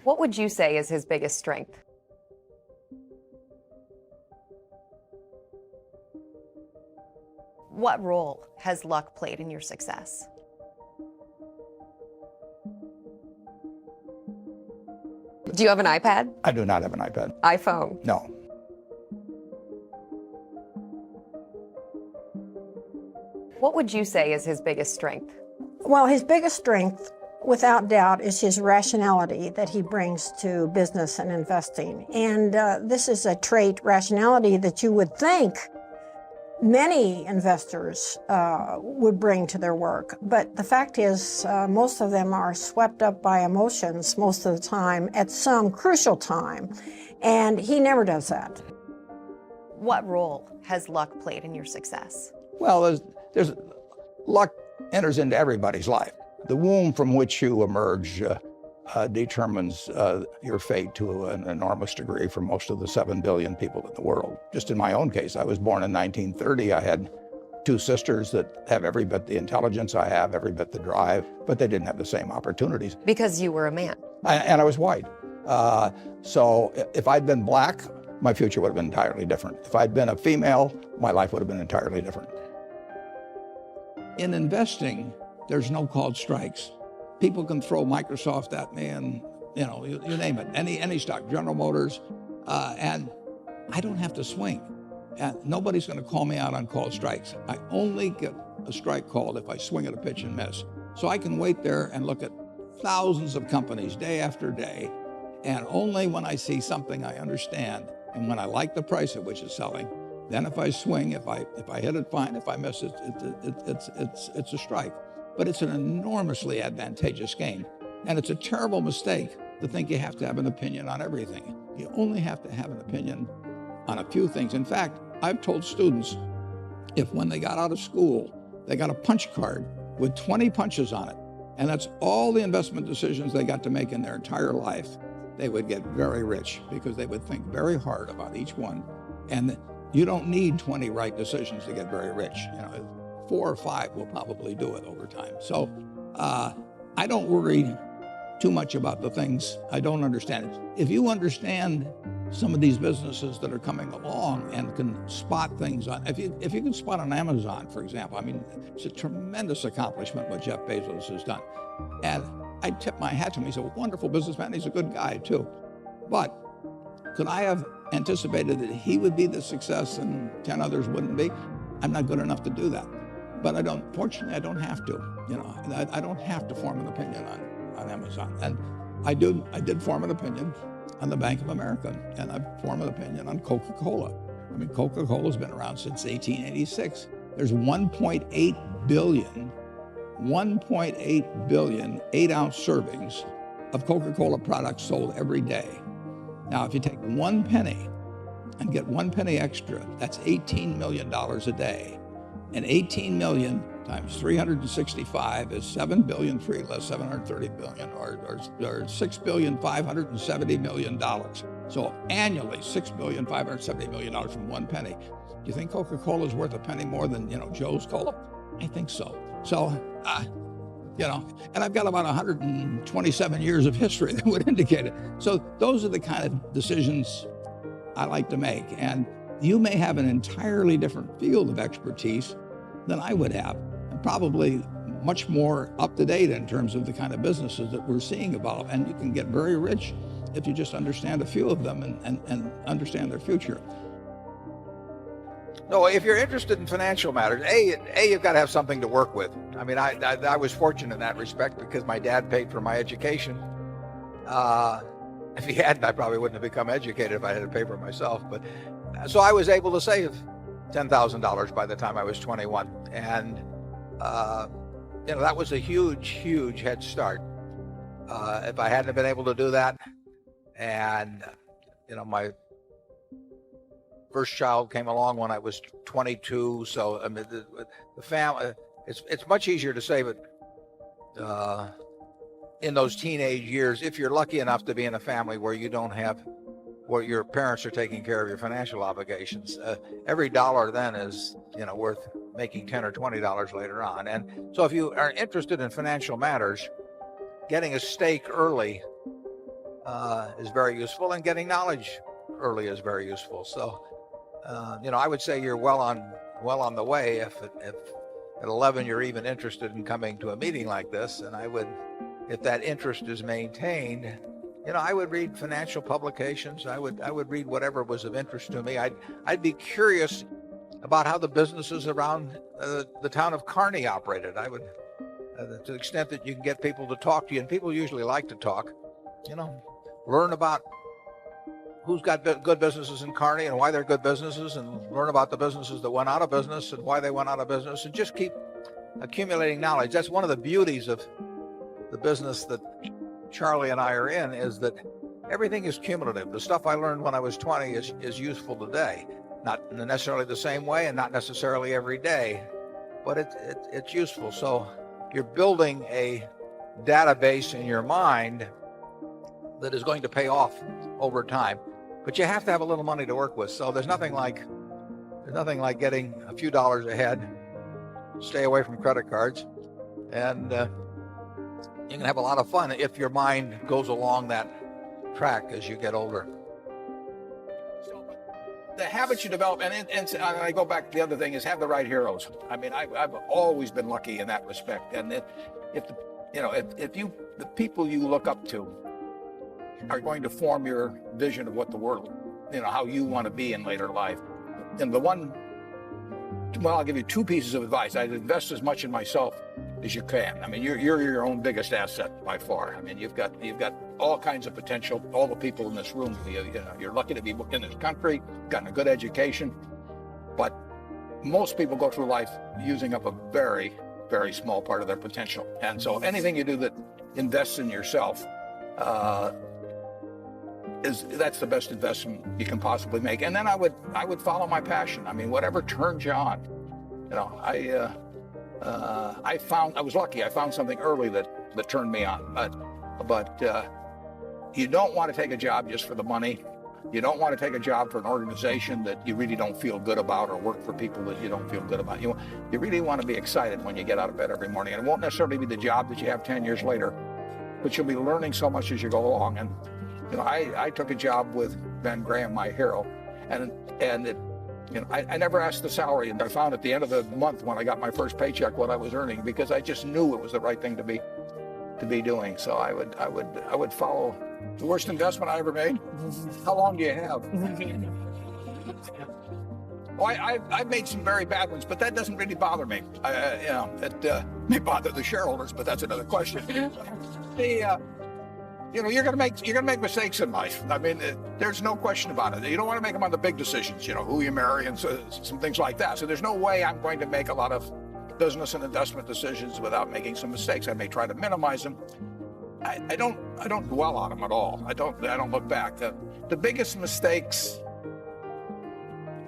What would you say is his biggest strength? What role has luck played in your success? Do you have an iPad? I do not have an iPad. iPhone? No. What would you say is his biggest strength? Well, his biggest strength, without doubt, is his rationality that he brings to business and investing. And this is a trait, rationality, that you would think many investors would bring to their work. But the fact is, most of them are swept up by emotions most of the time at some crucial time. And he never does that. What role has luck played in your success? Well, there's luck enters into everybody's life. The womb from which you emerge determines your fate to an enormous degree for most of the 7 billion people in the world. Just in my own case, I was born in 1930. I had 2 sisters that have every bit the intelligence I have, every bit the drive, but they didn't have the same opportunities. Because you were a man. And I was white. So if I'd been black, my future would have been entirely different. If I'd been a female, my life would have been entirely different. In investing, there's no called strikes. People can throw Microsoft at me and, you name it, any stock, General Motors, and I don't have to swing. And nobody's going to call me out on called strikes. I only get a strike called if I swing at a pitch and miss. So I can wait there and look at thousands of companies day after day, and only when I see something I understand and when I like the price at which it's selling, then if I swing, if I hit it, fine. If I miss it, it's a strike. But it's an enormously advantageous game. And it's a terrible mistake to think you have to have an opinion on everything. You only have to have an opinion on a few things. In fact, I've told students, if when they got out of school, they got a punch card with 20 punches on it, and that's all the investment decisions they got to make in their entire life, they would get very rich because they would think very hard about each one. And you don't need 20 right decisions to get very rich. 4 or 5 will probably do it over time. So I don't worry too much about the things I don't understand. If you understand some of these businesses that are coming along and can spot things on, if you can spot on Amazon, for example, it's a tremendous accomplishment what Jeff Bezos has done. And I tip my hat to him. He's a wonderful businessman. He's a good guy too. But could I have anticipated that he would be the success and 10 others wouldn't be? I'm not good enough to do that. But fortunately, I don't have to. I don't have to form an opinion on Amazon. And I did form an opinion on the Bank of America, and I formed an opinion on Coca-Cola. Coca-Cola's been around since 1886. There's 1.8 billion 8-ounce servings of Coca-Cola products sold every day. Now, if you take 1 penny and get 1 penny extra, that's $18 million a day. And 18 million times 365 is 7 billion, 3 less 730 billion, or $6,570 million. So annually, $6,570 million from 1 penny. Do you think Coca-Cola is worth a penny more than, Joe's Cola? I think so. So, and I've got about 127 years of history that would indicate it. So those are the kind of decisions I like to make. And you may have an entirely different field of expertise than I would have, and probably much more up to date in terms of the kind of businesses that we're seeing evolve. And you can get very rich if you just understand a few of them and understand their future. No, if you're interested in financial matters, you've got to have something to work with. I was fortunate in that respect because my dad paid for my education. If he hadn't, I probably wouldn't have become educated if I had to pay for it myself. But so I was able to save $10,000 by the time I was 21, and that was a huge head start. If I hadn't been able to do that, and my first child came along when I was 22, so the family, it's much easier to save it in those teenage years if you're lucky enough to be in a family where your parents are taking care of your financial obligations. Every dollar then is worth making $10 or $20 later on. And so if you are interested in financial matters, getting a stake early is very useful, and getting knowledge early is very useful. So, I would say you're well on the way if at 11 you're even interested in coming to a meeting like this. And if that interest is maintained, I would read financial publications. I would read whatever was of interest to me. I'd be curious about how the businesses around the town of Kearney operated. I would, to the extent that you can get people to talk to you, and people usually like to talk, learn about who's got good businesses in Kearney and why they're good businesses, and learn about the businesses that went out of business and why they went out of business, and just keep accumulating knowledge. That's one of the beauties of the business that Charlie and I are in, is that everything is cumulative. The stuff I learned when I was 20 is useful today. Not necessarily the same way and not necessarily every day, but it's useful. So you're building a database in your mind that is going to pay off over time. But you have to have a little money to work with. So there's nothing like getting a few dollars ahead. Stay away from credit cards, and you can have a lot of fun if your mind goes along that track as you get older. So the habits you develop, and I go back to the other thing, is have the right heroes. I mean, I've always been lucky in that respect. And if the people you look up to are going to form your vision of what the world, how you want to be in later life. And I'll give you two pieces of advice. I'd invest as much in myself as you can. I mean, you're your own biggest asset by far. I mean, you've got all kinds of potential. All the people in this room, you're lucky to be in this country, gotten a good education, but most people go through life using up a very, very small part of their potential. And so anything you do that invests in yourself, that's the best investment you can possibly make. And then I would follow my passion. I mean, whatever turns you on. I was lucky. I found something early that turned me on. But you don't want to take a job just for the money. You don't want to take a job for an organization that you really don't feel good about, or work for people that you don't feel good about. You really want to be excited when you get out of bed every morning. And it won't necessarily be the job that you have 10 years later, but you'll be learning so much as you go along. And I took a job with Ben Graham, my hero, and I never asked the salary, and I found at the end of the month when I got my first paycheck what I was earning, because I just knew it was the right thing to be doing. So I would follow. The worst investment I ever made? How long do you have? I've made some very bad ones, but that doesn't really bother me. It may bother the shareholders, but that's another question. You're gonna make mistakes in life. I mean, there's no question about it. You don't want to make them on the big decisions, who you marry and some things like that. So there's no way I'm going to make a lot of business and investment decisions without making some mistakes. I may try to minimize them. I don't dwell on them at all. I don't look back. The biggest mistakes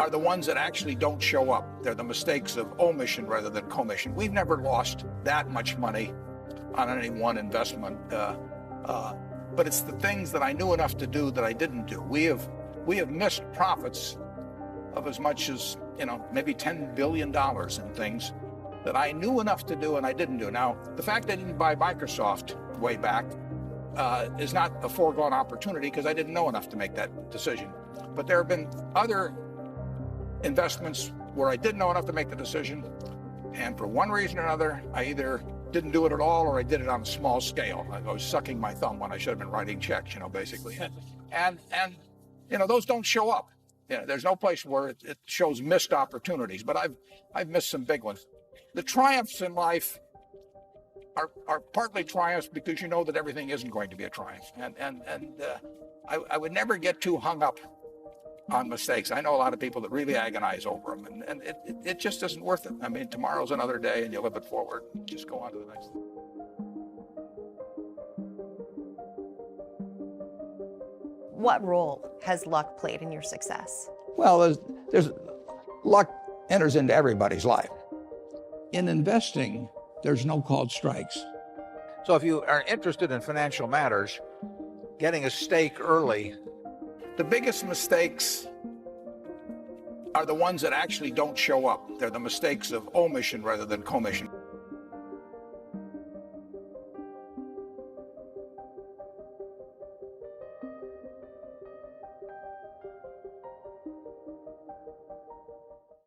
are the ones that actually don't show up. They're the mistakes of omission rather than commission. We've never lost that much money on any one investment. But it's the things that I knew enough to do that I didn't do. We have missed profits of as much as, maybe $10 billion in things that I knew enough to do and I didn't do. Now, the fact that I didn't buy Microsoft way back is not a foregone opportunity, because I didn't know enough to make that decision. But there have been other investments where I didn't know enough to make the decision, and for one reason or another, I either didn't do it at all, or I did it on a small scale. I was sucking my thumb when I should have been writing checks, basically. And those don't show up. There's no place where it shows missed opportunities, but I've missed some big ones. The triumphs in life are partly triumphs because you know that everything isn't going to be a triumph. And I would never get too hung up on mistakes. I know a lot of people that really agonize over them, and it just isn't worth it. I mean, tomorrow's another day, and you live it forward. Just go on to the next thing. What role has luck played in your success? Well, there's luck enters into everybody's life. In investing, there's no called strikes. So if you are interested in financial matters, getting a stake early. The biggest mistakes are the ones that actually don't show up. They're the mistakes of omission rather than commission.